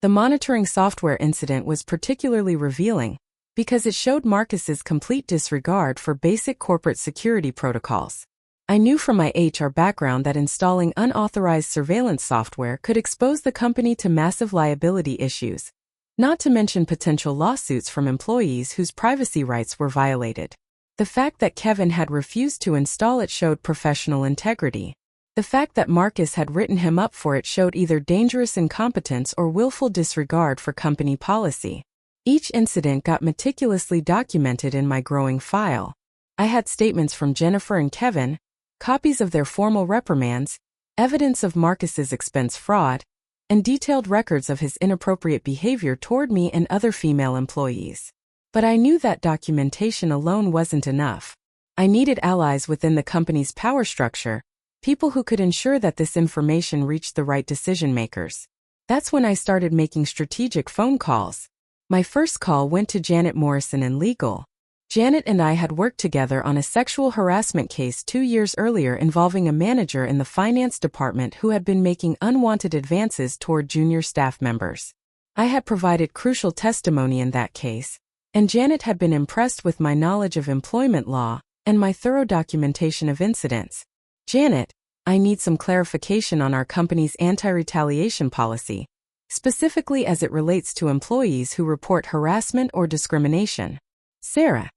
The monitoring software incident was particularly revealing because it showed Marcus's complete disregard for basic corporate security protocols. I knew from my HR background that installing unauthorized surveillance software could expose the company to massive liability issues, not to mention potential lawsuits from employees whose privacy rights were violated. The fact that Kevin had refused to install it showed professional integrity. The fact that Marcus had written him up for it showed either dangerous incompetence or willful disregard for company policy. Each incident got meticulously documented in my growing file. I had statements from Jennifer and Kevin, copies of their formal reprimands, evidence of Marcus's expense fraud, and detailed records of his inappropriate behavior toward me and other female employees. But I knew that documentation alone wasn't enough. I needed allies within the company's power structure, people who could ensure that this information reached the right decision-makers. That's when I started making strategic phone calls. My first call went to Janet Morrison in legal. Janet and I had worked together on a sexual harassment case 2 years earlier involving a manager in the finance department who had been making unwanted advances toward junior staff members. I had provided crucial testimony in that case, and Janet had been impressed with my knowledge of employment law and my thorough documentation of incidents. Janet, I need some clarification on our company's anti-retaliation policy, specifically as it relates to employees who report harassment or discrimination. Sarah,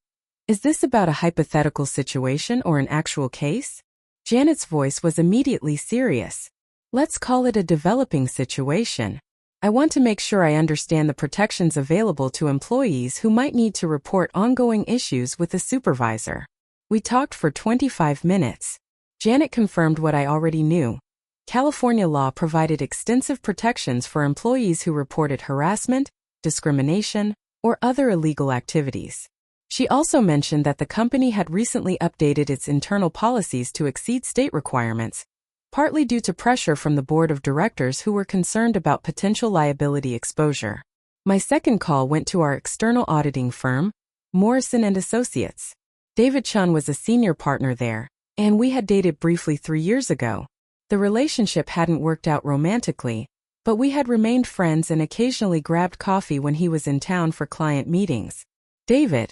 is this about a hypothetical situation or an actual case? Janet's voice was immediately serious. Let's call it a developing situation. I want to make sure I understand the protections available to employees who might need to report ongoing issues with a supervisor. We talked for 25 minutes. Janet confirmed what I already knew. California law provided extensive protections for employees who reported harassment, discrimination, or other illegal activities. She also mentioned that the company had recently updated its internal policies to exceed state requirements, partly due to pressure from the board of directors who were concerned about potential liability exposure. My second call went to our external auditing firm, Morrison & Associates. David Chun was a senior partner there, and we had dated briefly 3 years ago. The relationship hadn't worked out romantically, but we had remained friends and occasionally grabbed coffee when he was in town for client meetings. David,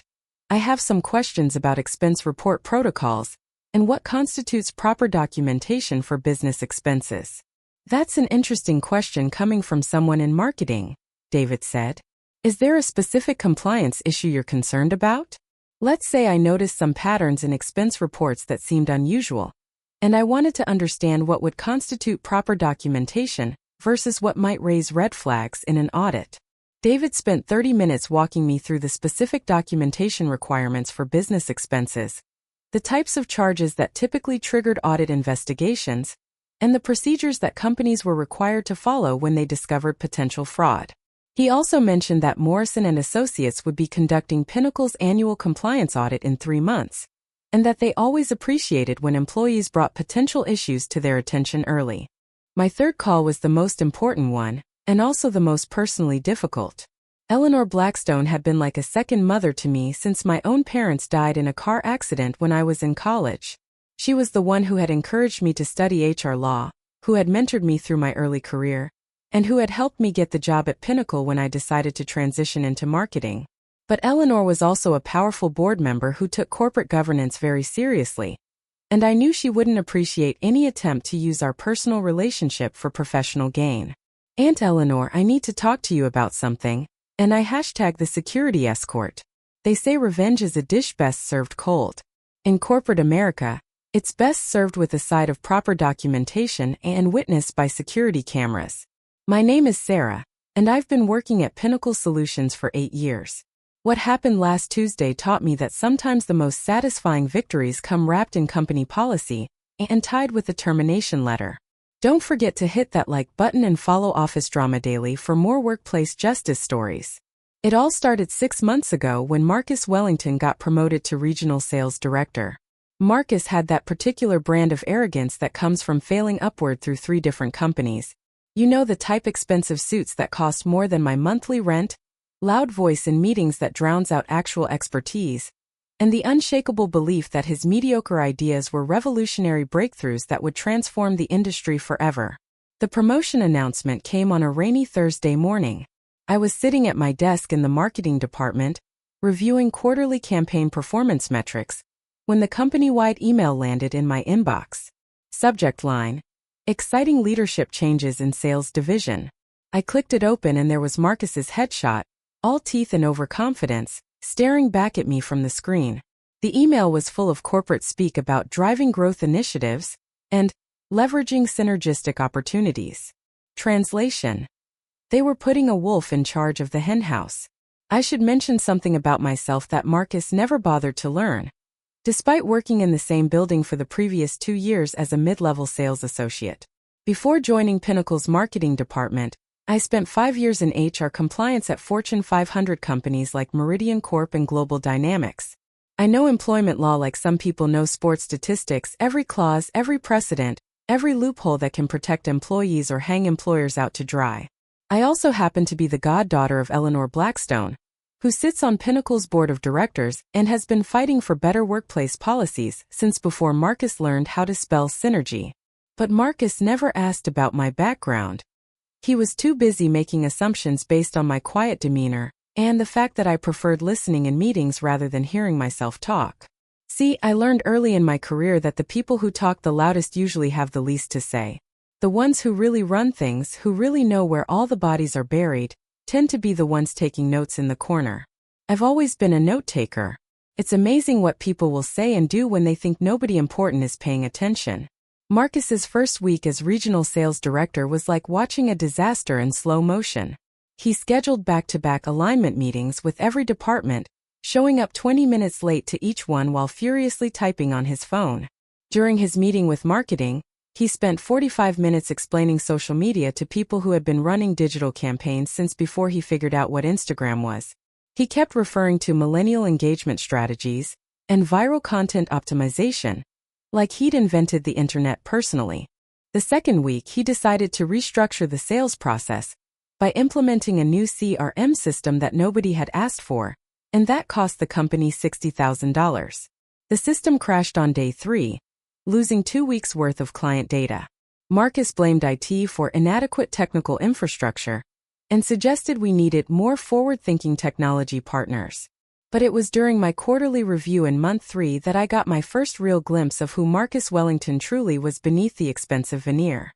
I have some questions about expense report protocols and what constitutes proper documentation for business expenses. That's an interesting question coming from someone in marketing, David said. Is there a specific compliance issue you're concerned about? Let's say I noticed some patterns in expense reports that seemed unusual, and I wanted to understand what would constitute proper documentation versus what might raise red flags in an audit. David spent 30 minutes walking me through the specific documentation requirements for business expenses, the types of charges that typically triggered audit investigations, and the procedures that companies were required to follow when they discovered potential fraud. He also mentioned that Morrison & Associates would be conducting Pinnacle's annual compliance audit in 3 months, and that they always appreciated when employees brought potential issues to their attention early. My third call was the most important one, and also the most personally difficult. Eleanor Blackstone had been like a second mother to me since my own parents died in a car accident when I was in college. She was the one who had encouraged me to study HR law, who had mentored me through my early career, and who had helped me get the job at Pinnacle when I decided to transition into marketing. But Eleanor was also a powerful board member who took corporate governance very seriously, and I knew she wouldn't appreciate any attempt to use our personal relationship for professional gain. Aunt Eleanor, I need to talk to you about something, and I hashtag the security escort. They say revenge is a dish best served cold. In corporate America, it's best served with a side of proper documentation and witnessed by security cameras. My name is Sarah, and I've been working at Pinnacle Solutions for 8 years. What happened last Tuesday taught me that sometimes the most satisfying victories come wrapped in company policy and tied with a termination letter. Don't forget to hit that like button and follow Office Drama Daily for more workplace justice stories. It all started 6 months ago when Marcus Wellington got promoted to Regional Sales Director. Marcus had that particular brand of arrogance that comes from failing upward through 3 different companies. You know, the type: expensive suits that cost more than my monthly rent, loud voice in meetings that drowns out actual expertise, and the unshakable belief that his mediocre ideas were revolutionary breakthroughs that would transform the industry forever. The promotion announcement came on a rainy Thursday morning. I was sitting at my desk in the marketing department, reviewing quarterly campaign performance metrics, when the company-wide email landed in my inbox. Subject line: Exciting leadership changes in sales division. I clicked it open and there was Marcus's headshot, all teeth and overconfidence, staring back at me from the screen. The email was full of corporate speak about driving growth initiatives and leveraging synergistic opportunities. Translation: They were putting a wolf in charge of the henhouse. I should mention something about myself that Marcus never bothered to learn. Despite working in the same building for the previous 2 years as a mid-level sales associate. Before joining Pinnacle's marketing department, I spent 5 years in HR compliance at Fortune 500 companies like Meridian Corp and Global Dynamics. I know employment law like some people know sports statistics, every clause, every precedent, every loophole that can protect employees or hang employers out to dry. I also happen to be the goddaughter of Eleanor Blackstone, who sits on Pinnacle's board of directors and has been fighting for better workplace policies since before Marcus learned how to spell synergy. But Marcus never asked about my background. He was too busy making assumptions based on my quiet demeanor and the fact that I preferred listening in meetings rather than hearing myself talk. See, I learned early in my career that the people who talk the loudest usually have the least to say. The ones who really run things, who really know where all the bodies are buried, tend to be the ones taking notes in the corner. I've always been a note-taker. It's amazing what people will say and do when they think nobody important is paying attention. Marcus's first week as regional sales director was like watching a disaster in slow motion. He scheduled back-to-back alignment meetings with every department, showing up 20 minutes late to each one while furiously typing on his phone. During his meeting with marketing, he spent 45 minutes explaining social media to people who had been running digital campaigns since before he figured out what Instagram was. He kept referring to millennial engagement strategies and viral content optimization, like he'd invented the internet personally. The second week, he decided to restructure the sales process by implementing a new CRM system that nobody had asked for, and that cost the company $60,000. The system crashed on day 3, losing 2 weeks' worth of client data. Marcus blamed IT for inadequate technical infrastructure and suggested we needed more forward-thinking technology partners. But it was during my quarterly review in month 3 that I got my first real glimpse of who Marcus Wellington truly was beneath the expensive veneer.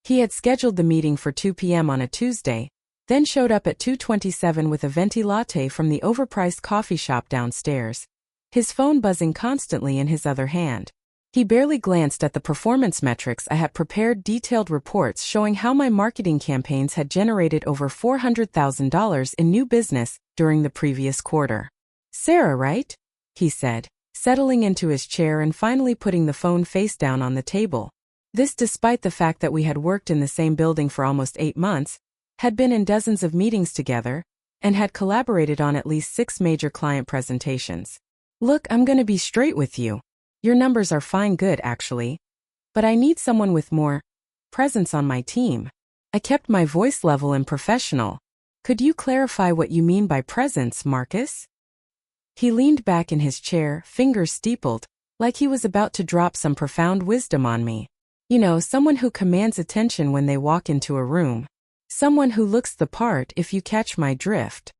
He had scheduled the meeting for 2 p.m. on a Tuesday, then showed up at 2:27 with a venti latte from the overpriced coffee shop downstairs, his phone buzzing constantly in his other hand. He barely glanced at the performance metrics I had prepared, detailed reports showing how my marketing campaigns had generated over $400,000 in new business during the previous quarter. "Sarah, right?" he said, settling into his chair and finally putting the phone face down on the table. This despite the fact that we had worked in the same building for almost 8 months, had been in dozens of meetings together, and had collaborated on at least 6 major client presentations. "Look, I'm gonna be straight with you. Your numbers are fine, good actually. But I need someone with more presence on my team." I kept my voice level and professional. "Could you clarify what you mean by presence, Marcus?" He leaned back in his chair, fingers steepled, like he was about to drop some profound wisdom on me. You know, someone who commands attention when they walk into a room. Someone who looks the part, if you catch my drift.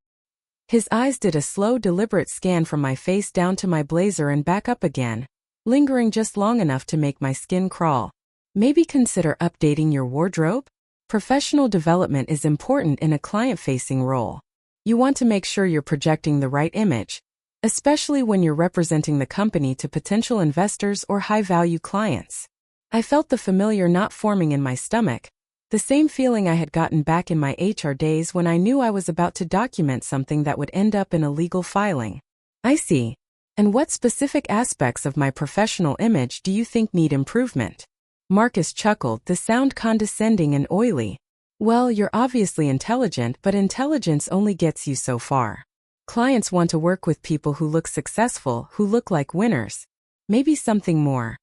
His eyes did a slow, deliberate scan from my face down to my blazer and back up again, lingering just long enough to make my skin crawl. "Maybe consider updating your wardrobe? Professional development is important in a client-facing role. You want to make sure you're projecting the right image, especially when you're representing the company to potential investors or high-value clients." I felt the familiar knot forming in my stomach, the same feeling I had gotten back in my HR days when I knew I was about to document something that would end up in a legal filing. "I see. And what specific aspects of my professional image do you think need improvement?" Marcus chuckled, the sound condescending and oily. "Well, you're obviously intelligent, but intelligence only gets you so far. Clients want to work with people who look successful, who look like winners. Maybe something more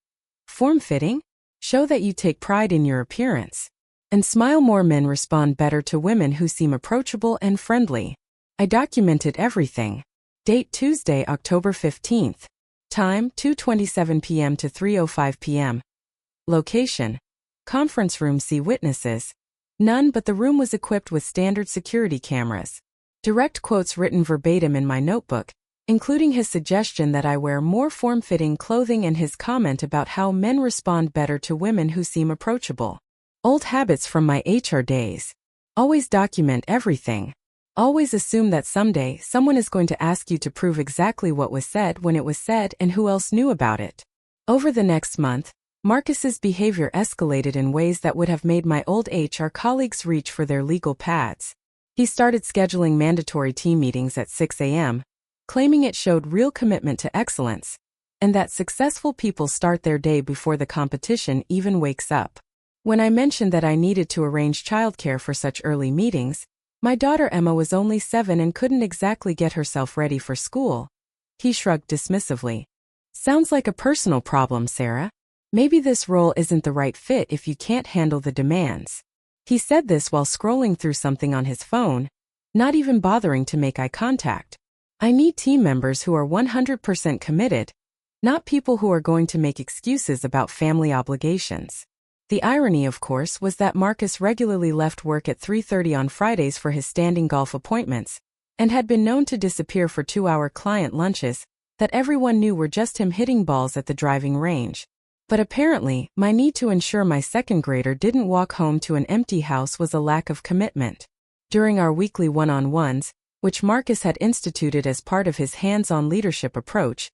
form-fitting? Show that you take pride in your appearance. And smile more. Men respond better to women who seem approachable and friendly." I documented everything. Date Tuesday, October 15th. Time 2:27 p.m. to 3:05 p.m. Location Conference room see witnesses. None, but the room was equipped with standard security cameras. Direct quotes written verbatim in my notebook, including his suggestion that I wear more form-fitting clothing and his comment about how men respond better to women who seem approachable. Old habits from my HR days. Always document everything. Always assume that someday someone is going to ask you to prove exactly what was said when it was said and who else knew about it. Over the next month, Marcus's behavior escalated in ways that would have made my old HR colleagues reach for their legal pads. He started scheduling mandatory team meetings at 6 a.m., claiming it showed real commitment to excellence, and that successful people start their day before the competition even wakes up. When I mentioned that I needed to arrange childcare for such early meetings, my daughter Emma was only 7 and couldn't exactly get herself ready for school, he shrugged dismissively. Sounds like a personal problem, Sarah. Maybe this role isn't the right fit if you can't handle the demands. He said this while scrolling through something on his phone, not even bothering to make eye contact. I need team members who are 100% committed, not people who are going to make excuses about family obligations. The irony, of course, was that Marcus regularly left work at 3:30 on Fridays for his standing golf appointments, and had been known to disappear for 2-hour client lunches that everyone knew were just him hitting balls at the driving range. But apparently, my need to ensure my second grader didn't walk home to an empty house was a lack of commitment. During our weekly one-on-ones, which Marcus had instituted as part of his hands-on leadership approach,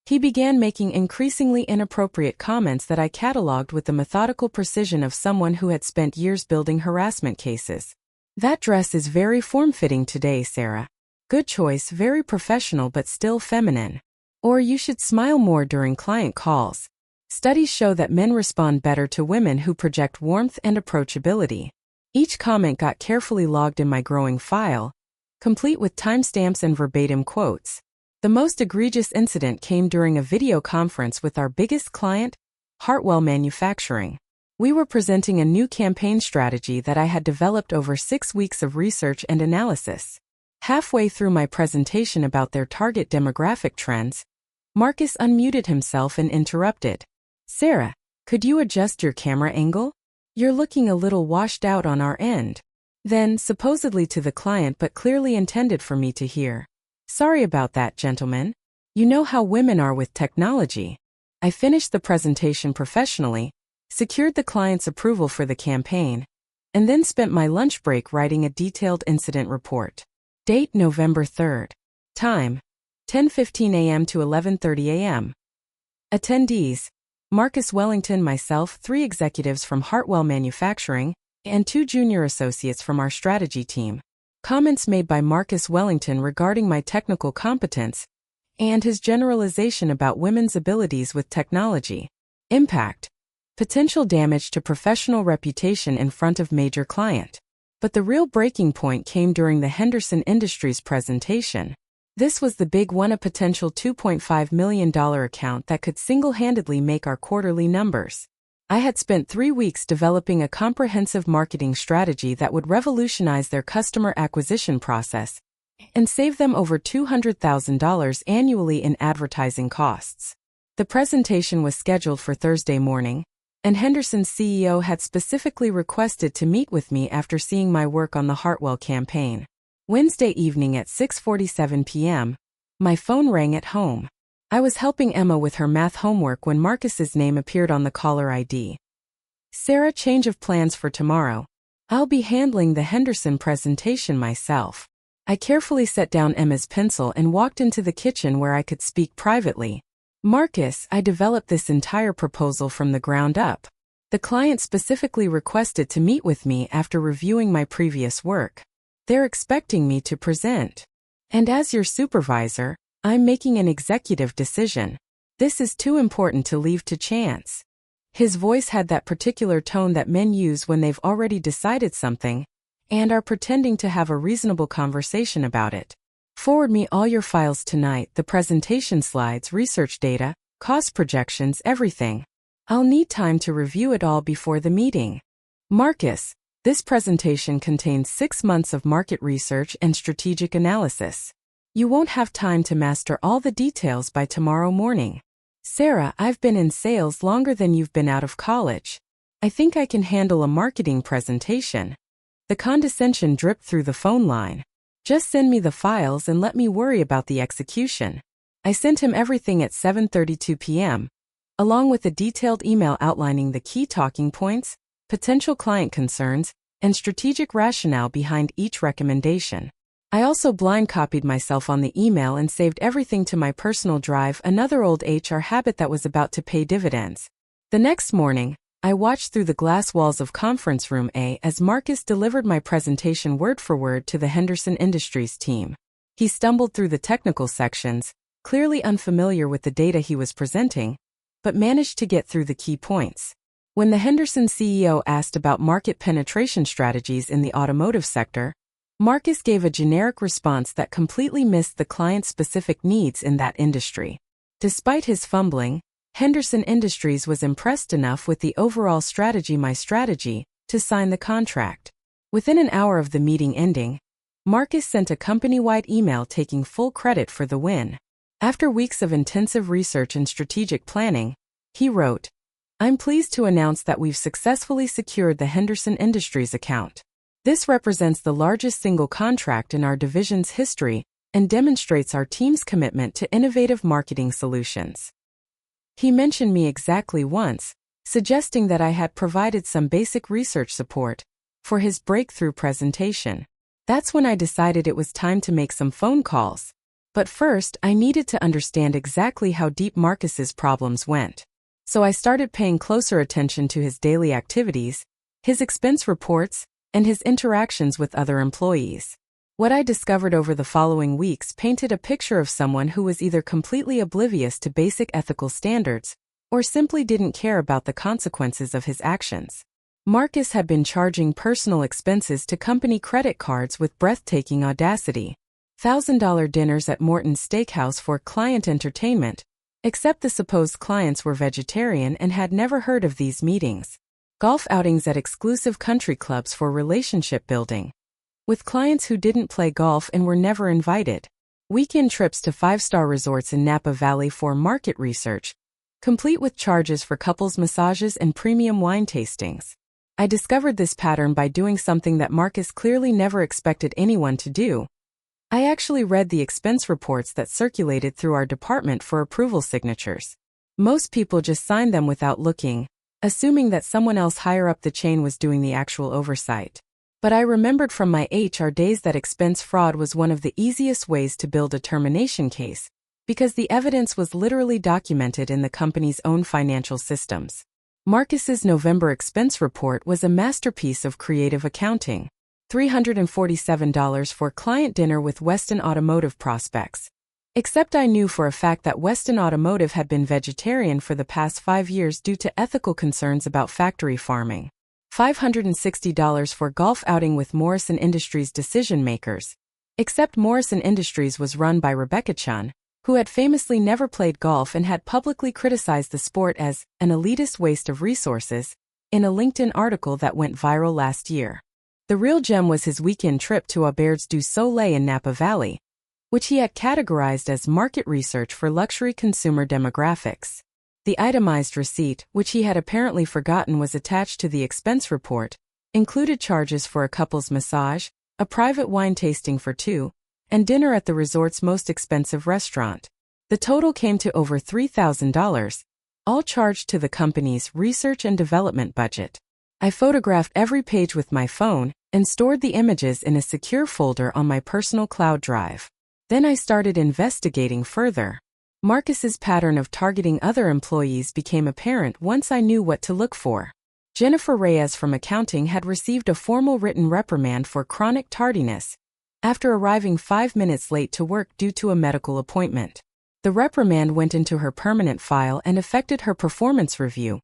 he began making increasingly inappropriate comments that I cataloged with the methodical precision of someone who had spent years building harassment cases. That dress is very form-fitting today, Sarah. Good choice, very professional but still feminine. Or you should smile more during client calls. Studies show that men respond better to women who project warmth and approachability. Each comment got carefully logged in my growing file, complete with timestamps and verbatim quotes. The most egregious incident came during a video conference with our biggest client, Hartwell Manufacturing. We were presenting a new campaign strategy that I had developed over 6 weeks of research and analysis. Halfway through my presentation about their target demographic trends, Marcus unmuted himself and interrupted. Sarah, could you adjust your camera angle? You're looking a little washed out on our end. Then, supposedly to the client but clearly intended for me to hear. Sorry about that, gentlemen. You know how women are with technology. I finished the presentation professionally, secured the client's approval for the campaign, and then spent my lunch break writing a detailed incident report. Date November 3rd. Time 10:15 a.m. to 11:30 a.m. Attendees: Marcus Wellington, myself, 3 executives from Hartwell Manufacturing, and 2 junior associates from our strategy team. Comments made by Marcus Wellington regarding my technical competence and his generalization about women's abilities with technology. Impact: potential damage to professional reputation in front of major client. But the real breaking point came during the Henderson Industries presentation. This was the big one, a potential $2.5 million account that could single-handedly make our quarterly numbers. I had spent 3 weeks developing a comprehensive marketing strategy that would revolutionize their customer acquisition process and save them over $200,000 annually in advertising costs. The presentation was scheduled for Thursday morning, and Henderson's CEO had specifically requested to meet with me after seeing my work on the Hartwell campaign. Wednesday evening at 6:47 p.m., my phone rang at home. I was helping Emma with her math homework when Marcus's name appeared on the caller ID. Sarah, change of plans for tomorrow. I'll be handling the Henderson presentation myself. I carefully set down Emma's pencil and walked into the kitchen where I could speak privately. Marcus, I developed this entire proposal from the ground up. The client specifically requested to meet with me after reviewing my previous work. They're expecting me to present. And as your supervisor, I'm making an executive decision. This is too important to leave to chance. His voice had that particular tone that men use when they've already decided something and are pretending to have a reasonable conversation about it. Forward me all your files tonight, the presentation slides, research data, cost projections, everything. I'll need time to review it all before the meeting. Marcus, this presentation contains 6 months of market research and strategic analysis. You won't have time to master all the details by tomorrow morning. Sarah, I've been in sales longer than you've been out of college. I think I can handle a marketing presentation." The condescension dripped through the phone line. "Just send me the files and let me worry about the execution." I sent him everything at 7:32 p.m., along with a detailed email outlining the key talking points, potential client concerns, and strategic rationale behind each recommendation. I also blind copied myself on the email and saved everything to my personal drive, another old HR habit that was about to pay dividends. The next morning, I watched through the glass walls of Conference Room A as Marcus delivered my presentation word for word to the Henderson Industries team. He stumbled through the technical sections, clearly unfamiliar with the data he was presenting, but managed to get through the key points. When the Henderson CEO asked about market penetration strategies in the automotive sector, Marcus gave a generic response that completely missed the client's specific needs in that industry. Despite his fumbling, Henderson Industries was impressed enough with the overall strategy, my strategy, to sign the contract. Within an hour of the meeting ending, Marcus sent a company-wide email taking full credit for the win. After weeks of intensive research and strategic planning, he wrote, "I'm pleased to announce that we've successfully secured the Henderson Industries account. This represents the largest single contract in our division's history and demonstrates our team's commitment to innovative marketing solutions." He mentioned me exactly once, suggesting that I had provided some basic research support for his breakthrough presentation. That's when I decided it was time to make some phone calls. But first, I needed to understand exactly how deep Marcus's problems went. So I started paying closer attention to his daily activities, his expense reports, and his interactions with other employees. What I discovered over the following weeks painted a picture of someone who was either completely oblivious to basic ethical standards or simply didn't care about the consequences of his actions. Marcus had been charging personal expenses to company credit cards with breathtaking audacity. $1,000 dinners at Morton's Steakhouse for client entertainment, except the supposed clients were vegetarian and had never heard of these meetings. Golf outings at exclusive country clubs for relationship building, with clients who didn't play golf and were never invited. Weekend trips to five-star resorts in Napa Valley for market research, complete with charges for couples massages and premium wine tastings. I discovered this pattern by doing something that Marcus clearly never expected anyone to do. I actually read the expense reports that circulated through our department for approval signatures. Most people just signed them without looking, assuming that someone else higher up the chain was doing the actual oversight. But I remembered from my HR days that expense fraud was one of the easiest ways to build a termination case, because the evidence was literally documented in the company's own financial systems. Marcus's November expense report was a masterpiece of creative accounting. $347 for client dinner with Weston Automotive prospects. Except I knew for a fact that Weston Automotive had been vegetarian for the past 5 years due to ethical concerns about factory farming. $560 for golf outing with Morrison Industries decision makers. Except Morrison Industries was run by Rebecca Chun, who had famously never played golf and had publicly criticized the sport as an elitist waste of resources in a LinkedIn article that went viral last year. The real gem was his weekend trip to Auberge du Soleil in Napa Valley, which he had categorized as market research for luxury consumer demographics. The itemized receipt, which he had apparently forgotten was attached to the expense report, included charges for a couple's massage, a private wine tasting for 2, and dinner at the resort's most expensive restaurant. The total came to over $3,000, all charged to the company's research and development budget. I photographed every page with my phone and stored the images in a secure folder on my personal cloud drive. Then I started investigating further. Marcus's pattern of targeting other employees became apparent once I knew what to look for. Jennifer Reyes from accounting had received a formal written reprimand for chronic tardiness after arriving 5 minutes late to work due to a medical appointment. The reprimand went into her permanent file and affected her performance review,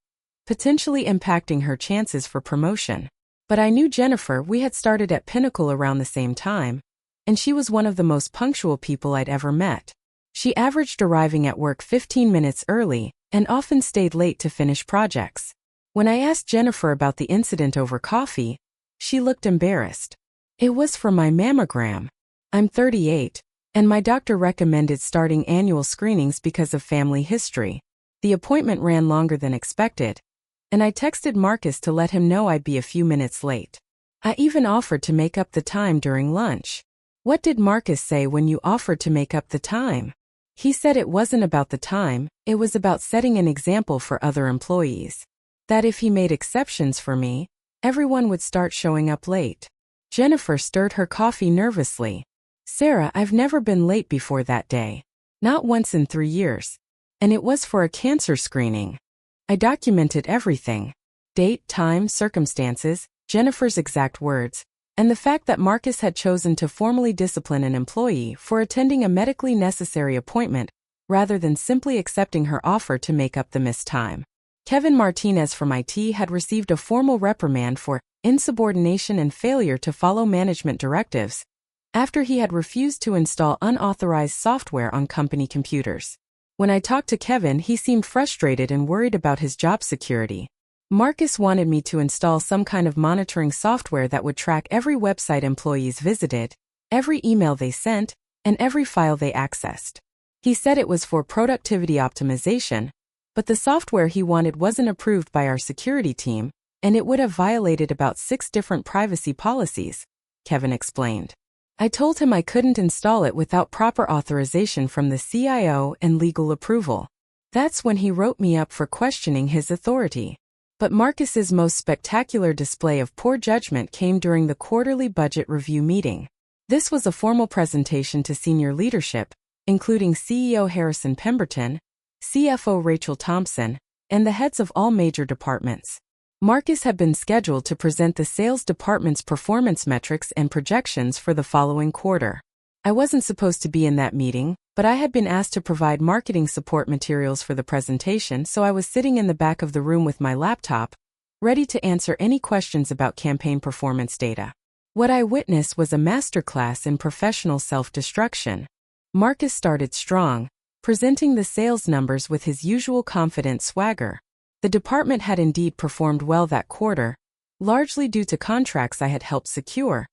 potentially impacting her chances for promotion. But I knew Jennifer. We had started at Pinnacle around the same time, and she was one of the most punctual people I'd ever met. She averaged arriving at work 15 minutes early and often stayed late to finish projects. When I asked Jennifer about the incident over coffee, she looked embarrassed. It was for my mammogram. I'm 38, and my doctor recommended starting annual screenings because of family history. The appointment ran longer than expected, and I texted Marcus to let him know I'd be a few minutes late. I even offered to make up the time during lunch. What did Marcus say when you offered to make up the time? He said it wasn't about the time, it was about setting an example for other employees. That if he made exceptions for me, everyone would start showing up late. Jennifer stirred her coffee nervously. Sarah, I've never been late before that day. Not once in 3 years. And it was for a cancer screening. I documented everything. Date, time, circumstances, Jennifer's exact words, and the fact that Marcus had chosen to formally discipline an employee for attending a medically necessary appointment rather than simply accepting her offer to make up the missed time. Kevin Martinez from IT had received a formal reprimand for insubordination and failure to follow management directives after he had refused to install unauthorized software on company computers. When I talked to Kevin, he seemed frustrated and worried about his job security. Marcus wanted me to install some kind of monitoring software that would track every website employees visited, every email they sent, and every file they accessed. He said it was for productivity optimization, but the software he wanted wasn't approved by our security team, and it would have violated about 6 different privacy policies, Kevin explained. I told him I couldn't install it without proper authorization from the CIO and legal approval. That's when he wrote me up for questioning his authority. But Marcus's most spectacular display of poor judgment came during the quarterly budget review meeting. This was a formal presentation to senior leadership, including CEO Harrison Pemberton, CFO Rachel Thompson, and the heads of all major departments. Marcus had been scheduled to present the sales department's performance metrics and projections for the following quarter. I wasn't supposed to be in that meeting, but I had been asked to provide marketing support materials for the presentation, so I was sitting in the back of the room with my laptop, ready to answer any questions about campaign performance data. What I witnessed was a masterclass in professional self-destruction. Marcus started strong, presenting the sales numbers with his usual confident swagger. The department had indeed performed well that quarter, largely due to contracts I had helped secure.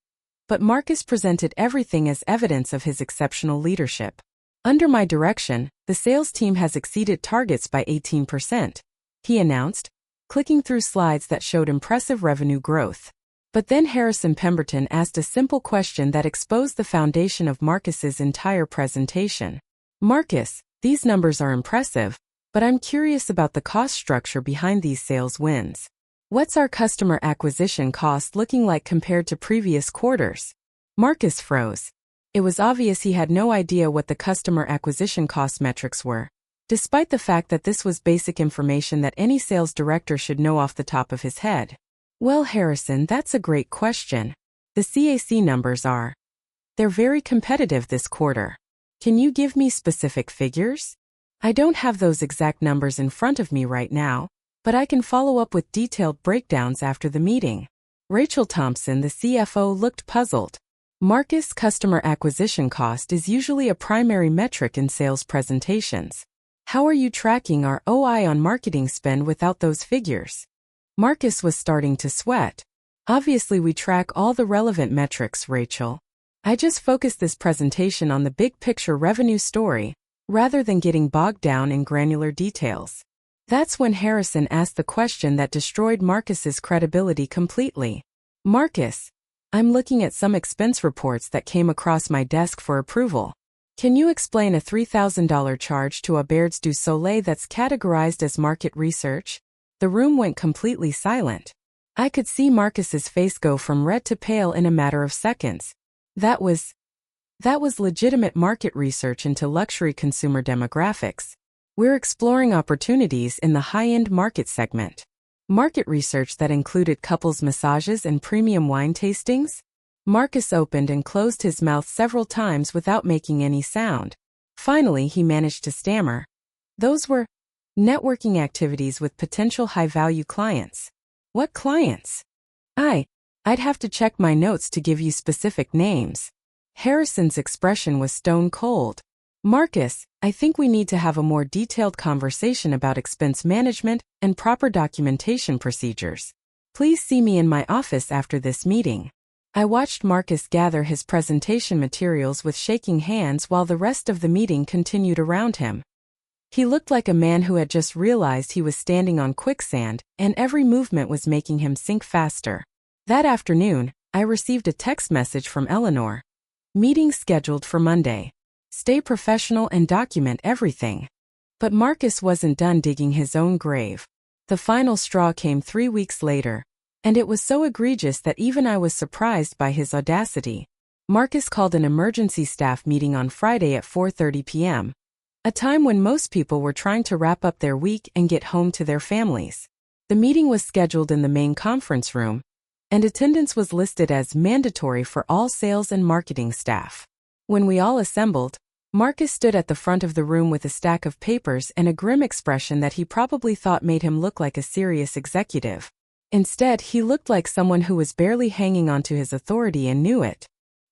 But Marcus presented everything as evidence of his exceptional leadership. Under my direction, the sales team has exceeded targets by 18%, he announced, clicking through slides that showed impressive revenue growth. But then Harrison Pemberton asked a simple question that exposed the foundation of Marcus's entire presentation. Marcus, these numbers are impressive, but I'm curious about the cost structure behind these sales wins. What's our customer acquisition cost looking like compared to previous quarters? Marcus froze. It was obvious he had no idea what the customer acquisition cost metrics were, despite the fact that this was basic information that any sales director should know off the top of his head. Well, Harrison, that's a great question. The CAC numbers are. They're very competitive this quarter. Can you give me specific figures? I don't have those exact numbers in front of me right now, but I can follow up with detailed breakdowns after the meeting. Rachel Thompson, the CFO, looked puzzled. Marcus, customer acquisition cost is usually a primary metric in sales presentations. How are you tracking our OI on marketing spend without those figures? Marcus was starting to sweat. Obviously, we track all the relevant metrics, Rachel. I just focused this presentation on the big picture revenue story, rather than getting bogged down in granular details. That's when Harrison asked the question that destroyed Marcus's credibility completely. Marcus, I'm looking at some expense reports that came across my desk for approval. Can you explain a $3,000 charge to Auberge du Soleil that's categorized as market research? The room went completely silent. I could see Marcus's face go from red to pale in a matter of seconds. That was legitimate market research into luxury consumer demographics. We're exploring opportunities in the high-end market segment. Market research that included couples massages and premium wine tastings? Marcus opened and closed his mouth several times without making any sound. Finally, he managed to stammer. Those were networking activities with potential high-value clients. What clients? I'd have to check my notes to give you specific names. Harrison's expression was stone cold. Marcus, I think we need to have a more detailed conversation about expense management and proper documentation procedures. Please see me in my office after this meeting. I watched Marcus gather his presentation materials with shaking hands while the rest of the meeting continued around him. He looked like a man who had just realized he was standing on quicksand, and every movement was making him sink faster. That afternoon, I received a text message from Eleanor. Meeting scheduled for Monday. Stay professional and document everything. But Marcus wasn't done digging his own grave. The final straw came 3 weeks later, and it was so egregious that even I was surprised by his audacity. Marcus called an emergency staff meeting on Friday at 4:30 p.m., a time when most people were trying to wrap up their week and get home to their families. The meeting was scheduled in the main conference room, and attendance was listed as mandatory for all sales and marketing staff. When we all assembled, Marcus stood at the front of the room with a stack of papers and a grim expression that he probably thought made him look like a serious executive. Instead, he looked like someone who was barely hanging on to his authority and knew it.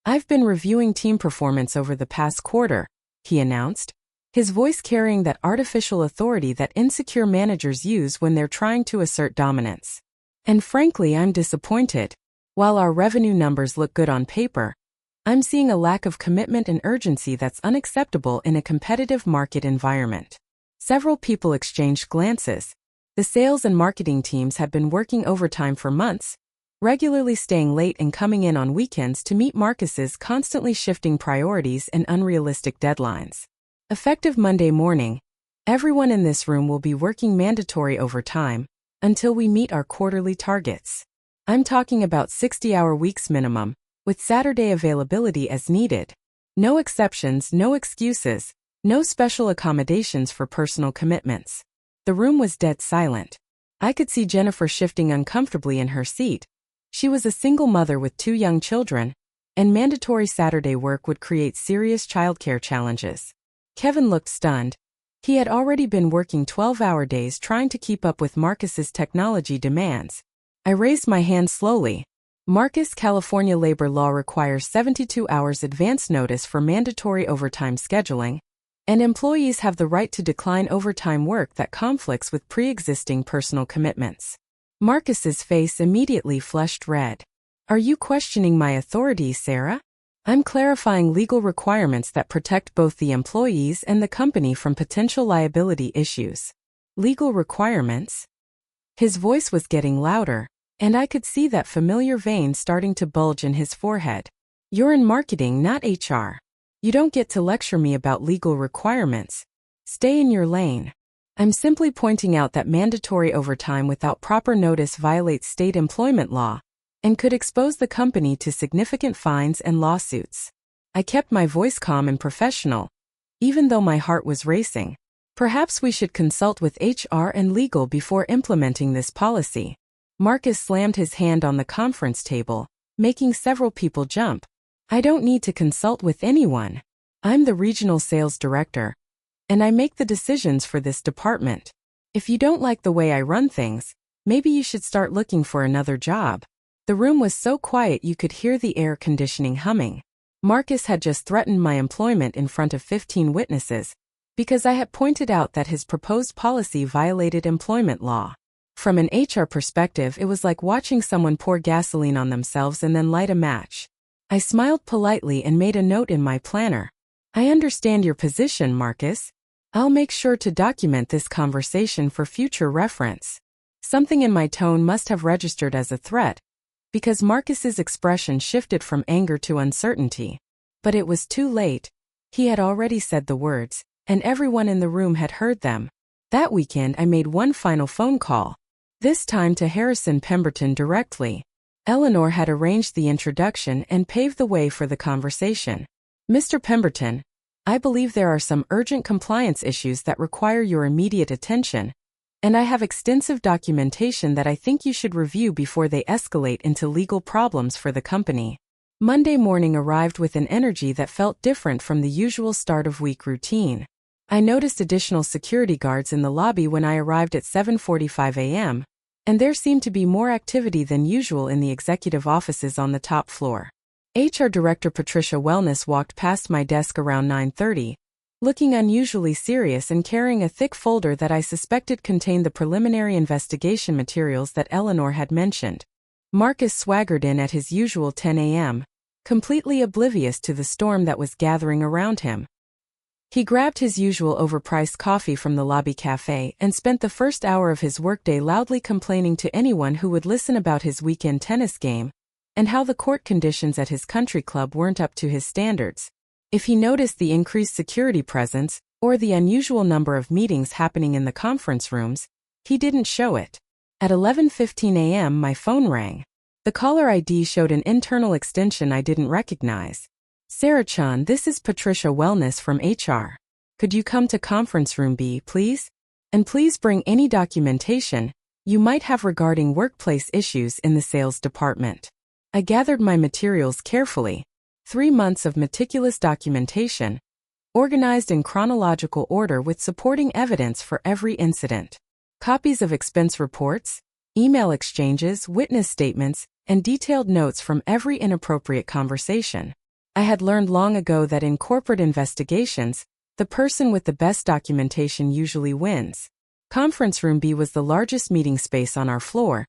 "I've been reviewing team performance over the past quarter," he announced, his voice carrying that artificial authority that insecure managers use when they're trying to assert dominance. "And frankly, I'm disappointed. While our revenue numbers look good on paper, I'm seeing a lack of commitment and urgency that's unacceptable in a competitive market environment." Several people exchanged glances. The sales and marketing teams had been working overtime for months, regularly staying late and coming in on weekends to meet Marcus's constantly shifting priorities and unrealistic deadlines. Effective Monday morning, everyone in this room will be working mandatory overtime until we meet our quarterly targets. I'm talking about 60-hour weeks minimum, with Saturday availability as needed. No exceptions, no excuses, no special accommodations for personal commitments. The room was dead silent. I could see Jennifer shifting uncomfortably in her seat. She was a single mother with 2 young children, and mandatory Saturday work would create serious childcare challenges. Kevin looked stunned. He had already been working 12-hour days trying to keep up with Marcus's technology demands. I raised my hand slowly. Marcus, California labor law requires 72 hours advance notice for mandatory overtime scheduling, and employees have the right to decline overtime work that conflicts with pre-existing personal commitments. Marcus's face immediately flushed red. "Are you questioning my authority, Sarah? I'm clarifying legal requirements that protect both the employees and the company from potential liability issues." "Legal requirements?" His voice was getting louder, and I could see that familiar vein starting to bulge in his forehead. "You're in marketing, not HR. You don't get to lecture me about legal requirements. Stay in your lane." "I'm simply pointing out that mandatory overtime without proper notice violates state employment law and could expose the company to significant fines and lawsuits." I kept my voice calm and professional, even though my heart was racing. "Perhaps we should consult with HR and legal before implementing this policy." Marcus slammed his hand on the conference table, making several people jump. "I don't need to consult with anyone. I'm the regional sales director, and I make the decisions for this department. If you don't like the way I run things, maybe you should start looking for another job." The room was so quiet you could hear the air conditioning humming. Marcus had just threatened my employment in front of 15 witnesses because I had pointed out that his proposed policy violated employment law. From an HR perspective, it was like watching someone pour gasoline on themselves and then light a match. I smiled politely and made a note in my planner. "I understand your position, Marcus. I'll make sure to document this conversation for future reference." Something in my tone must have registered as a threat, because Marcus's expression shifted from anger to uncertainty. But it was too late. He had already said the words, and everyone in the room had heard them. That weekend I made one final phone call, this time to Harrison Pemberton directly. Eleanor had arranged the introduction and paved the way for the conversation. "Mr. Pemberton, I believe there are some urgent compliance issues that require your immediate attention, and I have extensive documentation that I think you should review before they escalate into legal problems for the company." Monday morning arrived with an energy that felt different from the usual start-of-week routine. I noticed additional security guards in the lobby when I arrived at 7:45 a.m., and there seemed to be more activity than usual in the executive offices on the top floor. HR Director Patricia Wellness walked past my desk around 9:30, looking unusually serious and carrying a thick folder that I suspected contained the preliminary investigation materials that Eleanor had mentioned. Marcus swaggered in at his usual 10 a.m., completely oblivious to the storm that was gathering around him. He grabbed his usual overpriced coffee from the lobby cafe and spent the first hour of his workday loudly complaining to anyone who would listen about his weekend tennis game and how the court conditions at his country club weren't up to his standards. If he noticed the increased security presence or the unusual number of meetings happening in the conference rooms, he didn't show it. At 11:15 a.m. my phone rang. The caller ID showed an internal extension I didn't recognize. Sarah-chan, this is Patricia Wellness from HR. Could you come to conference room B, please? And please bring any documentation you might have regarding workplace issues in the sales department. I gathered my materials carefully. 3 months of meticulous documentation, organized in chronological order with supporting evidence for every incident. Copies of expense reports, email exchanges, witness statements, and detailed notes from every inappropriate conversation. I had learned long ago that in corporate investigations, the person with the best documentation usually wins. Conference room B was the largest meeting space on our floor,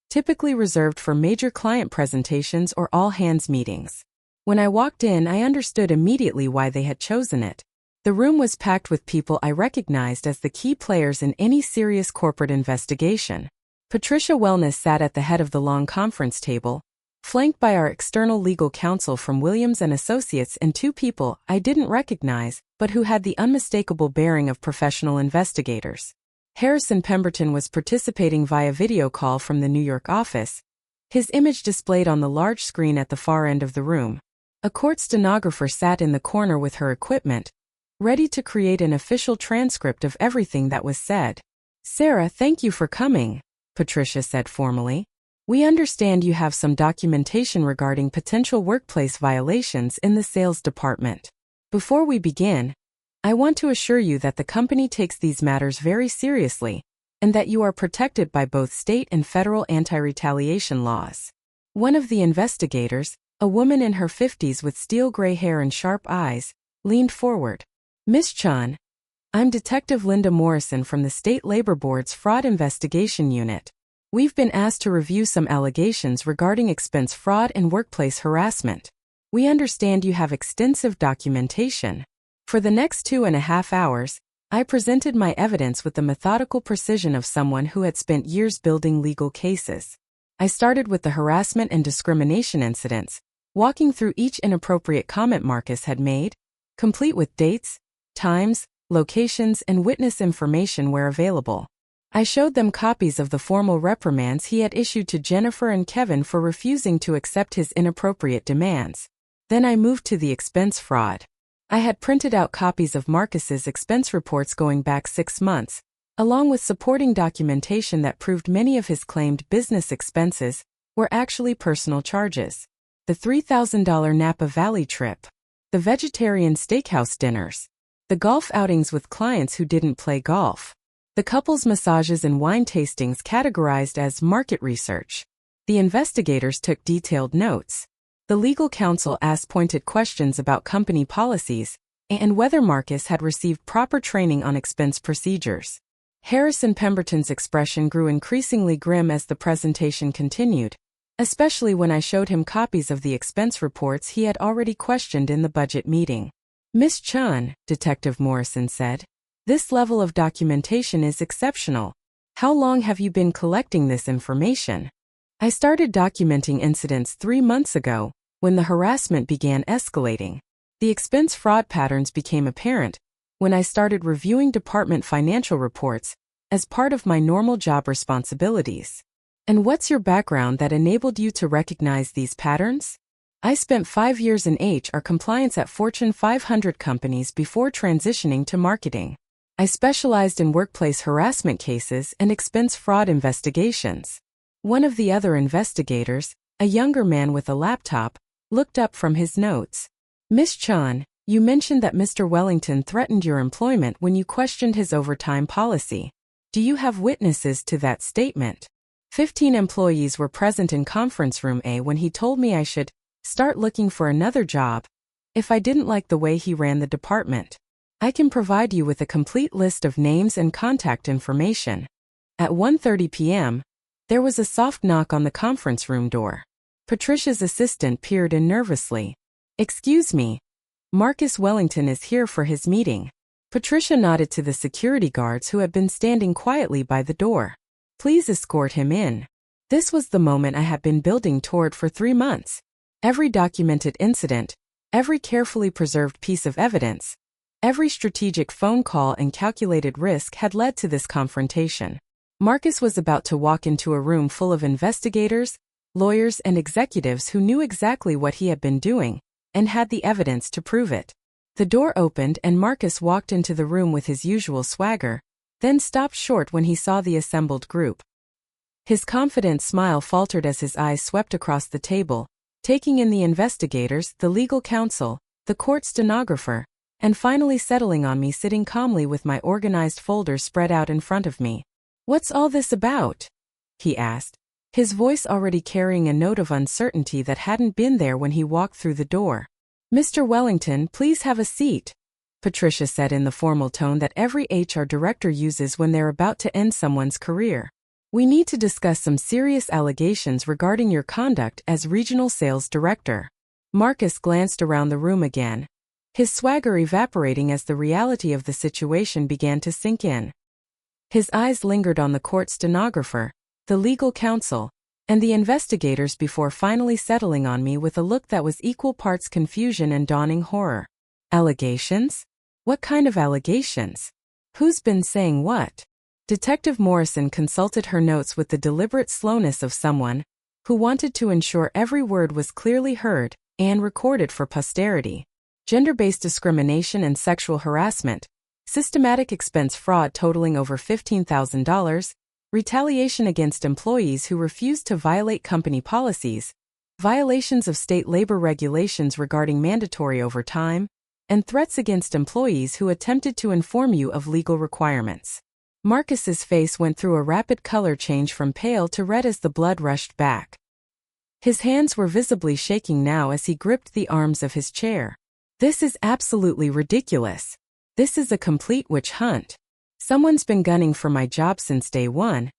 typically reserved for major client presentations or all-hands meetings. When I walked in, I understood immediately why they had chosen it. The room was packed with people I recognized as the key players in any serious corporate investigation. Patricia Wellness sat at the head of the long conference table, flanked by our external legal counsel from Williams & Associates and 2 people I didn't recognize but who had the unmistakable bearing of professional investigators. Harrison Pemberton was participating via video call from the New York office, his image displayed on the large screen at the far end of the room. A court stenographer sat in the corner with her equipment, ready to create an official transcript of everything that was said. Sarah, thank you for coming, Patricia said formally. We understand you have some documentation regarding potential workplace violations in the sales department. Before we begin, I want to assure you that the company takes these matters very seriously, and that you are protected by both state and federal anti-retaliation laws. One of the investigators, a woman in her 50s with steel gray hair and sharp eyes, leaned forward. Miss Chan, I'm Detective Linda Morrison from the State Labor Board's Fraud Investigation Unit. We've been asked to review some allegations regarding expense fraud and workplace harassment. We understand you have extensive documentation. For the next 2.5 hours, I presented my evidence with the methodical precision of someone who had spent years building legal cases. I started with the harassment and discrimination incidents, walking through each inappropriate comment Marcus had made, complete with dates, times, locations, and witness information where available. I showed them copies of the formal reprimands he had issued to Jennifer and Kevin for refusing to accept his inappropriate demands. Then I moved to the expense fraud. I had printed out copies of Marcus's expense reports going back 6 months, along with supporting documentation that proved many of his claimed business expenses were actually personal charges. The $3,000 Napa Valley trip, the vegetarian steakhouse dinners, the golf outings with clients who didn't play golf, the couple's massages and wine tastings categorized as market research. The investigators took detailed notes. The legal counsel asked pointed questions about company policies and whether Marcus had received proper training on expense procedures. Harrison Pemberton's expression grew increasingly grim as the presentation continued, especially when I showed him copies of the expense reports he had already questioned in the budget meeting. Miss Chan, Detective Morrison said, this level of documentation is exceptional. How long have you been collecting this information? I started documenting incidents 3 months ago, when the harassment began escalating. The expense fraud patterns became apparent when I started reviewing department financial reports as part of my normal job responsibilities. And what's your background that enabled you to recognize these patterns? I spent 5 years in HR compliance at Fortune 500 companies before transitioning to marketing. I specialized in workplace harassment cases and expense fraud investigations. One of the other investigators, a younger man with a laptop, looked up from his notes. Miss Chan, you mentioned that Mr. Wellington threatened your employment when you questioned his overtime policy. Do you have witnesses to that statement? 15 employees were present in conference room A when he told me I should start looking for another job if I didn't like the way he ran the department. I can provide you with a complete list of names and contact information. At 1:30 p.m., there was a soft knock on the conference room door. Patricia's assistant peered in nervously. Excuse me. Marcus Wellington is here for his meeting. Patricia nodded to the security guards who had been standing quietly by the door. Please escort him in. This was the moment I had been building toward for 3 months. Every documented incident, every carefully preserved piece of evidence, every strategic phone call and calculated risk had led to this confrontation. Marcus was about to walk into a room full of investigators, lawyers, and executives who knew exactly what he had been doing and had the evidence to prove it. The door opened and Marcus walked into the room with his usual swagger, then stopped short when he saw the assembled group. His confident smile faltered as his eyes swept across the table, taking in the investigators, the legal counsel, the court stenographer, and finally settling on me sitting calmly with my organized folders spread out in front of me. "What's all this about?" he asked, his voice already carrying a note of uncertainty that hadn't been there when he walked through the door. "Mr. Wellington, please have a seat," Patricia said in the formal tone that every HR director uses when they're about to end someone's career. "We need to discuss some serious allegations regarding your conduct as regional sales director." Marcus glanced around the room again, his swagger evaporating as the reality of the situation began to sink in. His eyes lingered on the court stenographer, the legal counsel, and the investigators before finally settling on me with a look that was equal parts confusion and dawning horror. "Allegations? What kind of allegations? Who's been saying what?" Detective Morrison consulted her notes with the deliberate slowness of someone who wanted to ensure every word was clearly heard and recorded for posterity. Gender-based discrimination and sexual harassment, systematic expense fraud totaling over $15,000, retaliation against employees who refused to violate company policies, violations of state labor regulations regarding mandatory overtime, and threats against employees who attempted to inform you of legal requirements. Marcus's face went through a rapid color change from pale to red as the blood rushed back. His hands were visibly shaking now as he gripped the arms of his chair. "This is absolutely ridiculous. This is a complete witch hunt. Someone's been gunning for my job since day one,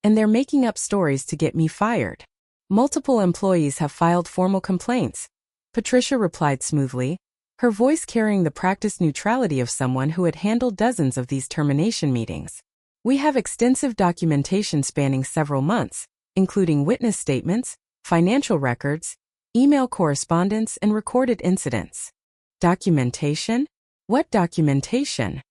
and they're making up stories to get me fired. Multiple employees have filed formal complaints," Patricia replied smoothly, her voice carrying the practiced neutrality of someone who had handled dozens of these termination meetings. "We have extensive documentation spanning several months, including witness statements, financial records, email correspondence, and recorded incidents." "Documentation? What documentation?"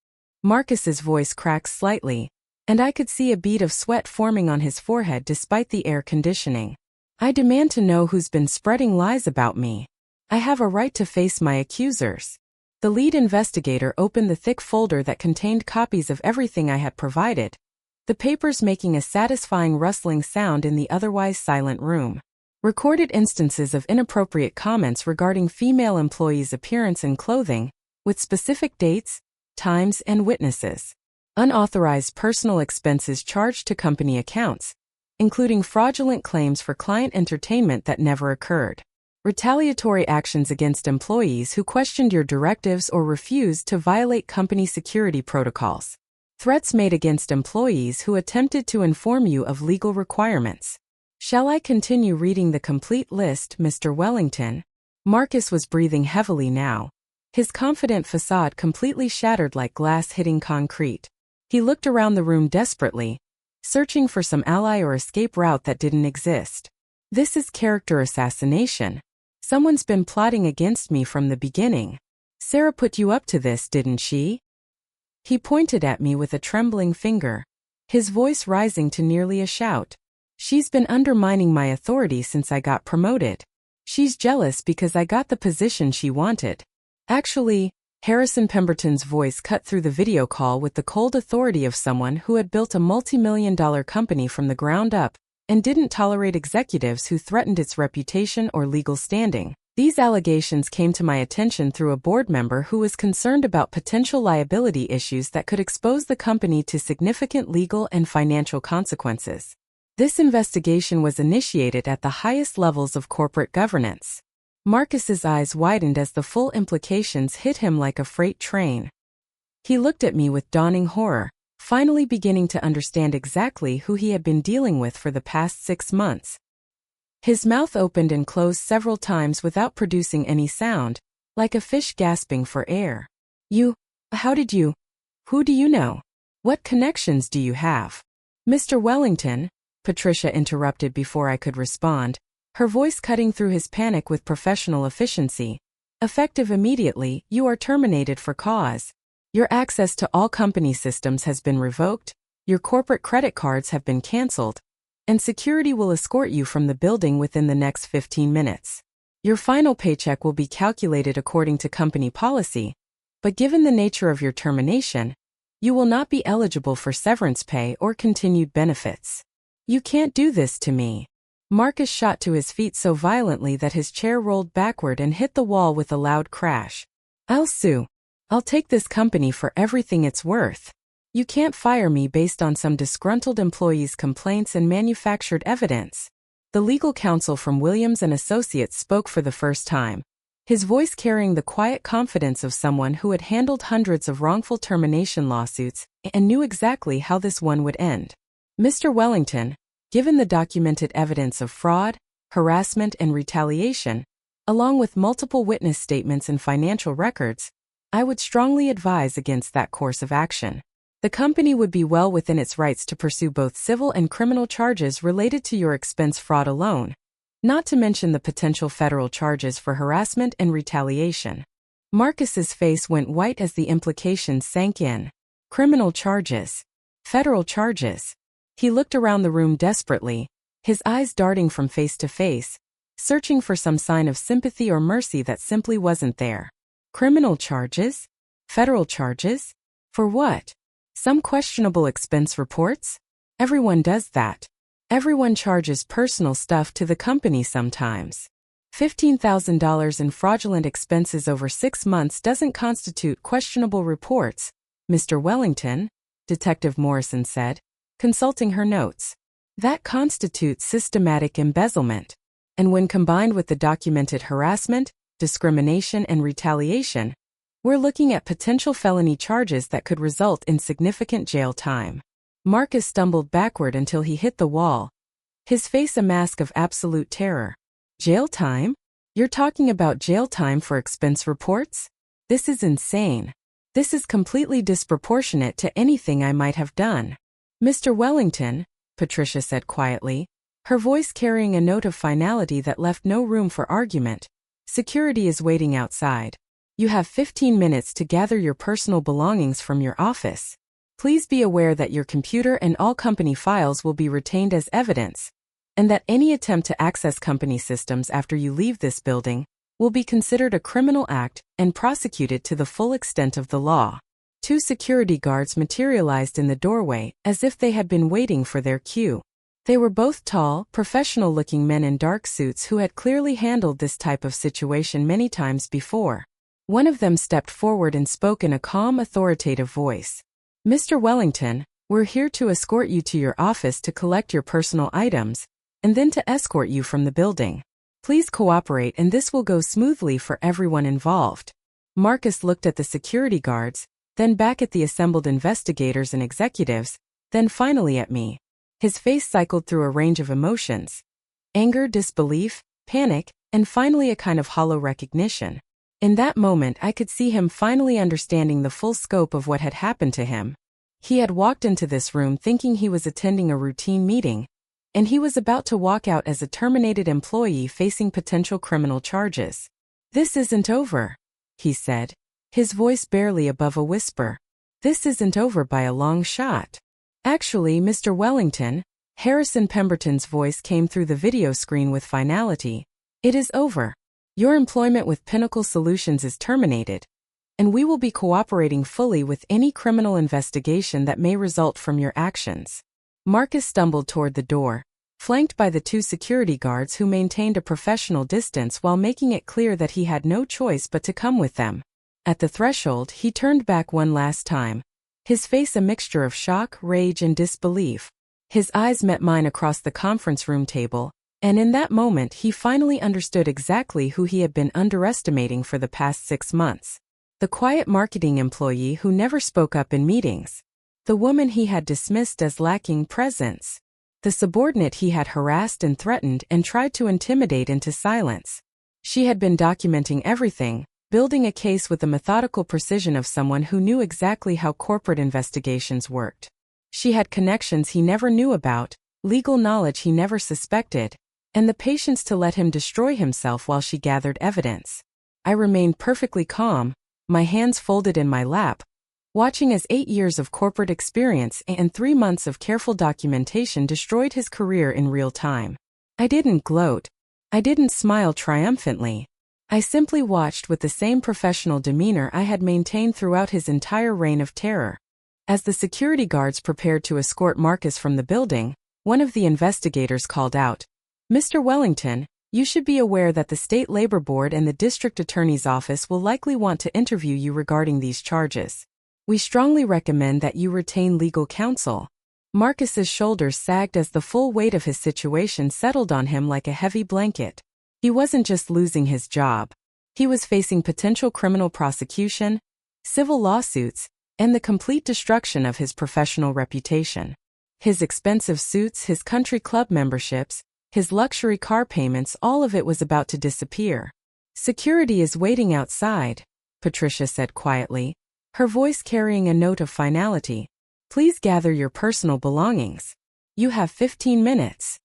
Marcus's voice cracked slightly, and I could see a bead of sweat forming on his forehead despite the air conditioning. "I demand to know who's been spreading lies about me. I have a right to face my accusers." The lead investigator opened the thick folder that contained copies of everything I had provided, the papers making a satisfying rustling sound in the otherwise silent room. Recorded instances of inappropriate comments regarding female employees' appearance and clothing, with specific dates, times, and witnesses. Unauthorized personal expenses charged to company accounts, including fraudulent claims for client entertainment that never occurred. Retaliatory actions against employees who questioned your directives or refused to violate company security protocols. Threats made against employees who attempted to inform you of legal requirements. "Shall I continue reading the complete list, Mr. Wellington?" Marcus was breathing heavily now, his confident facade completely shattered like glass hitting concrete. He looked around the room desperately, searching for some ally or escape route that didn't exist. "This is character assassination. Someone's been plotting against me from the beginning. Sarah put you up to this, didn't she?" He pointed at me with a trembling finger, his voice rising to nearly a shout. "She's been undermining my authority since I got promoted. She's jealous because I got the position she wanted. Actually," Harrison Pemberton's voice cut through the video call with the cold authority of someone who had built a multi-million-dollar company from the ground up and didn't tolerate executives who threatened its reputation or legal standing. "These allegations came to my attention through a board member who was concerned about potential liability issues that could expose the company to significant legal and financial consequences. This investigation was initiated at the highest levels of corporate governance." Marcus's eyes widened as the full implications hit him like a freight train. He looked at me with dawning horror, finally beginning to understand exactly who he had been dealing with for the past 6 months. His mouth opened and closed several times without producing any sound, like a fish gasping for air. How did you? Who do you know? What connections do you have? Mr. Wellington, Patricia interrupted before I could respond, her voice cutting through his panic with professional efficiency. Effective immediately, you are terminated for cause. Your access to all company systems has been revoked, your corporate credit cards have been canceled, and security will escort you from the building within the next 15 minutes. Your final paycheck will be calculated according to company policy, but given the nature of your termination, you will not be eligible for severance pay or continued benefits. You can't do this to me. Marcus shot to his feet so violently that his chair rolled backward and hit the wall with a loud crash. I'll sue. I'll take this company for everything it's worth. You can't fire me based on some disgruntled employee's complaints and manufactured evidence. The legal counsel from Williams & Associates spoke for the first time, his voice carrying the quiet confidence of someone who had handled hundreds of wrongful termination lawsuits and knew exactly how this one would end. Mr. Wellington, given the documented evidence of fraud, harassment, and retaliation, along with multiple witness statements and financial records, I would strongly advise against that course of action. The company would be well within its rights to pursue both civil and criminal charges related to your expense fraud alone, not to mention the potential federal charges for harassment and retaliation. Marcus's face went white as the implications sank in. Criminal charges. Federal charges. He looked around the room desperately, his eyes darting from face to face, searching for some sign of sympathy or mercy that simply wasn't there. Criminal charges? Federal charges? For what? Some questionable expense reports? Everyone does that. Everyone charges personal stuff to the company sometimes. $15,000 in fraudulent expenses over 6 months doesn't constitute questionable reports, Mr. Wellington, Detective Morrison said, consulting her notes. That constitutes systematic embezzlement. And when combined with the documented harassment, discrimination, and retaliation, we're looking at potential felony charges that could result in significant jail time. Marcus stumbled backward until he hit the wall, his face a mask of absolute terror. Jail time? You're talking about jail time for expense reports? This is insane. This is completely disproportionate to anything I might have done. Mr. Wellington, Patricia said quietly, her voice carrying a note of finality that left no room for argument. Security is waiting outside. You have 15 minutes to gather your personal belongings from your office. Please be aware that your computer and all company files will be retained as evidence, and that any attempt to access company systems after you leave this building will be considered a criminal act and prosecuted to the full extent of the law. 2 security guards materialized in the doorway as if they had been waiting for their cue. They were both tall, professional-looking men in dark suits who had clearly handled this type of situation many times before. One of them stepped forward and spoke in a calm, authoritative voice. Mr. Wellington, we're here to escort you to your office to collect your personal items, and then to escort you from the building. Please cooperate and this will go smoothly for everyone involved. Marcus looked at the security guards, then back at the assembled investigators and executives, then finally at me. His face cycled through a range of emotions. Anger, disbelief, panic, and finally a kind of hollow recognition. In that moment I could see him finally understanding the full scope of what had happened to him. He had walked into this room thinking he was attending a routine meeting, and he was about to walk out as a terminated employee facing potential criminal charges. This isn't over, he said, his voice barely above a whisper. This isn't over by a long shot. Actually, Mr. Wellington, Harrison Pemberton's voice came through the video screen with finality. It is over. Your employment with Pinnacle Solutions is terminated, and we will be cooperating fully with any criminal investigation that may result from your actions. Marcus stumbled toward the door, flanked by the 2 security guards who maintained a professional distance while making it clear that he had no choice but to come with them. At the threshold, he turned back one last time, his face a mixture of shock, rage, and disbelief. His eyes met mine across the conference room table, and in that moment he finally understood exactly who he had been underestimating for the past 6 months. The quiet marketing employee who never spoke up in meetings. The woman he had dismissed as lacking presence. The subordinate he had harassed and threatened and tried to intimidate into silence. She had been documenting everything, building a case with the methodical precision of someone who knew exactly how corporate investigations worked. She had connections he never knew about, legal knowledge he never suspected, and the patience to let him destroy himself while she gathered evidence. I remained perfectly calm, my hands folded in my lap, watching as 8 years of corporate experience and 3 months of careful documentation destroyed his career in real time. I didn't gloat. I didn't smile triumphantly. I simply watched with the same professional demeanor I had maintained throughout his entire reign of terror. As the security guards prepared to escort Marcus from the building, one of the investigators called out, "Mr. Wellington, you should be aware that the State Labor Board and the District Attorney's Office will likely want to interview you regarding these charges. We strongly recommend that you retain legal counsel." Marcus's shoulders sagged as the full weight of his situation settled on him like a heavy blanket. He wasn't just losing his job. He was facing potential criminal prosecution, civil lawsuits, and the complete destruction of his professional reputation. His expensive suits, his country club memberships, his luxury car payments, all of it was about to disappear. "Security is waiting outside," Patricia said quietly, her voice carrying a note of finality. "Please gather your personal belongings. You have 15 minutes.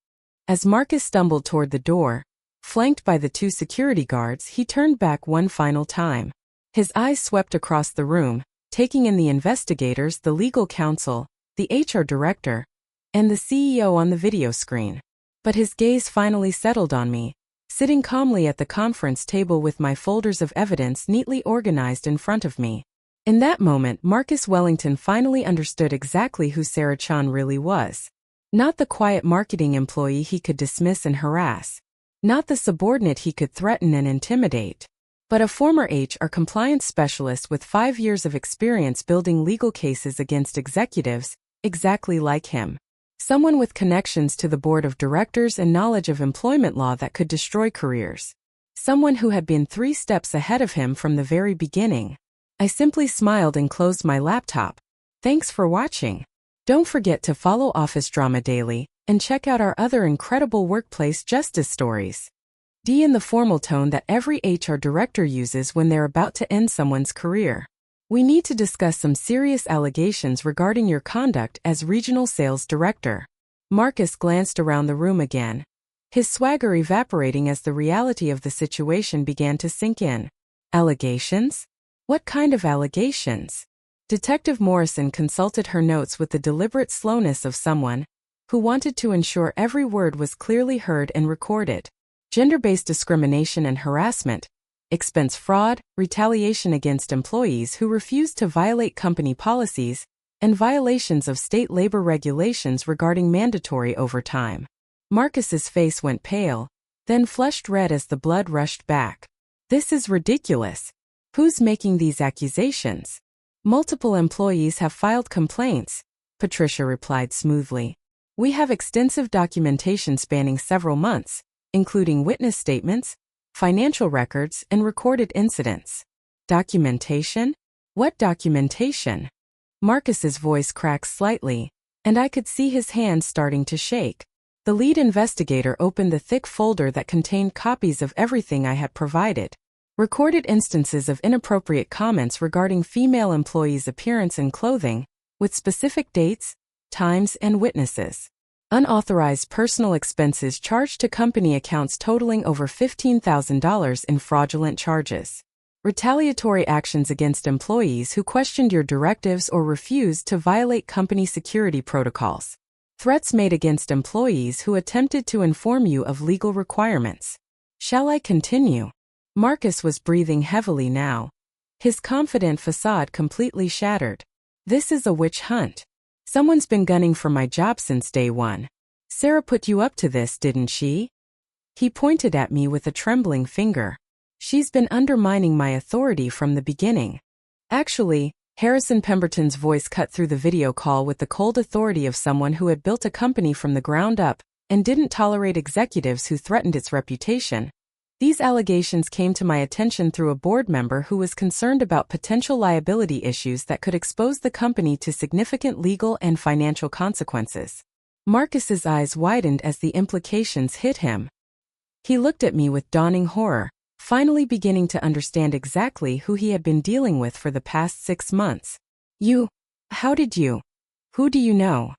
As Marcus stumbled toward the door, flanked by the 2 security guards, he turned back one final time. His eyes swept across the room, taking in the investigators, the legal counsel, the HR director, and the CEO on the video screen. But his gaze finally settled on me, sitting calmly at the conference table with my folders of evidence neatly organized in front of me. In that moment, Marcus Wellington finally understood exactly who Sarah Chan really was. Not the quiet marketing employee he could dismiss and harass. Not the subordinate he could threaten and intimidate. But a former HR compliance specialist with 5 years of experience building legal cases against executives, exactly like him. Someone with connections to the board of directors and knowledge of employment law that could destroy careers. Someone who had been 3 steps ahead of him from the very beginning. I simply smiled and closed my laptop. Thanks for watching. Don't forget to follow Office Drama Daily and check out our other incredible workplace justice stories. D in the formal tone that every HR director uses when they're about to end someone's career. We need to discuss some serious allegations regarding your conduct as regional sales director. Marcus glanced around the room again, his swagger evaporating as the reality of the situation began to sink in. Allegations? What kind of allegations? Detective Morrison consulted her notes with the deliberate slowness of someone who wanted to ensure every word was clearly heard and recorded. Gender-based discrimination and harassment, expense fraud, retaliation against employees who refused to violate company policies, and violations of state labor regulations regarding mandatory overtime. Marcus's face went pale, then flushed red as the blood rushed back. This is ridiculous. Who's making these accusations? Multiple employees have filed complaints, Patricia replied smoothly. We have extensive documentation spanning several months, including witness statements, financial records, and recorded incidents. Documentation? What documentation? Marcus's voice cracked slightly, and I could see his hands starting to shake. The lead investigator opened the thick folder that contained copies of everything I had provided. Recorded instances of inappropriate comments regarding female employees' appearance and clothing, with specific dates, times, and witnesses. Unauthorized personal expenses charged to company accounts totaling over $15,000 in fraudulent charges. Retaliatory actions against employees who questioned your directives or refused to violate company security protocols. Threats made against employees who attempted to inform you of legal requirements. Shall I continue? Marcus was breathing heavily now, his confident facade completely shattered. This is a witch hunt. Someone's been gunning for my job since day one. Sarah put you up to this, didn't she? He pointed at me with a trembling finger. She's been undermining my authority from the beginning. Actually, Harrison Pemberton's voice cut through the video call with the cold authority of someone who had built a company from the ground up and didn't tolerate executives who threatened its reputation. These allegations came to my attention through a board member who was concerned about potential liability issues that could expose the company to significant legal and financial consequences. Marcus's eyes widened as the implications hit him. He looked at me with dawning horror. finally beginning to understand exactly who he had been dealing with for the past 6 months. How did you? Who do you know?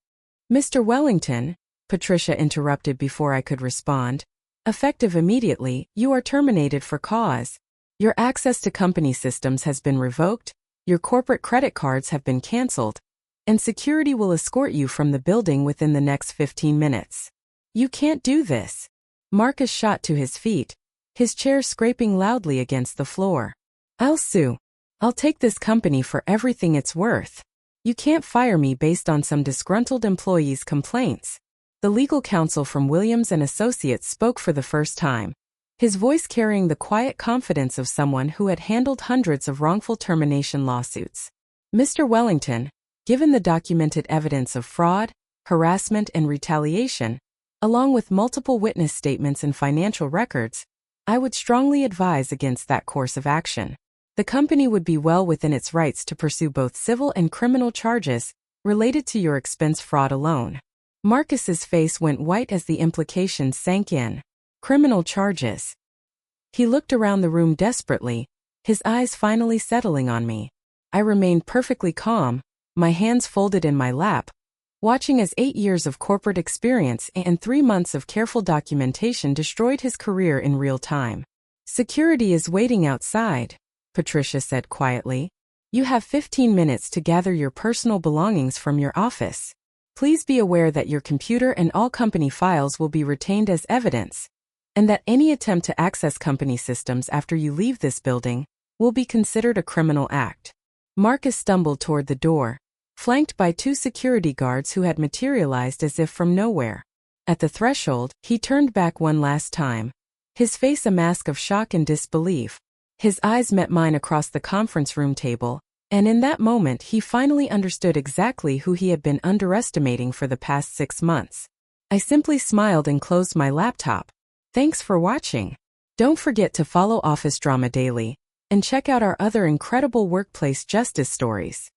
Mr. Wellington, Patricia interrupted before I could respond. Effective immediately, you are terminated for cause. Your access to company systems has been revoked, your corporate credit cards have been canceled, and security will escort you from the building within the next 15 minutes. You can't do this. Marcus shot to his feet, his chair scraping loudly against the floor. I'll sue. I'll take this company for everything it's worth. You can't fire me based on some disgruntled employee's complaints. The legal counsel from Williams & Associates spoke for the first time, his voice carrying the quiet confidence of someone who had handled hundreds of wrongful termination lawsuits. Mr. Wellington, given the documented evidence of fraud, harassment, and retaliation, along with multiple witness statements and financial records, I would strongly advise against that course of action. The company would be well within its rights to pursue both civil and criminal charges related to your expense fraud alone. Marcus's face went white as the implications sank in. Criminal charges. He looked around the room desperately, his eyes finally settling on me. I remained perfectly calm, my hands folded in my lap, watching as 8 years of corporate experience and 3 months of careful documentation destroyed his career in real time. Security is waiting outside, Patricia said quietly. You have 15 minutes to gather your personal belongings from your office. Please be aware that your computer and all company files will be retained as evidence, and that any attempt to access company systems after you leave this building will be considered a criminal act. Marcus stumbled toward the door, flanked by 2 security guards who had materialized as if from nowhere. At the threshold, he turned back one last time, his face a mask of shock and disbelief. His eyes met mine across the conference room table, and in that moment he finally understood exactly who he had been underestimating for the past 6 months. I simply smiled and closed my laptop. Thanks for watching. Don't forget to follow Office Drama Daily and check out our other incredible workplace justice stories.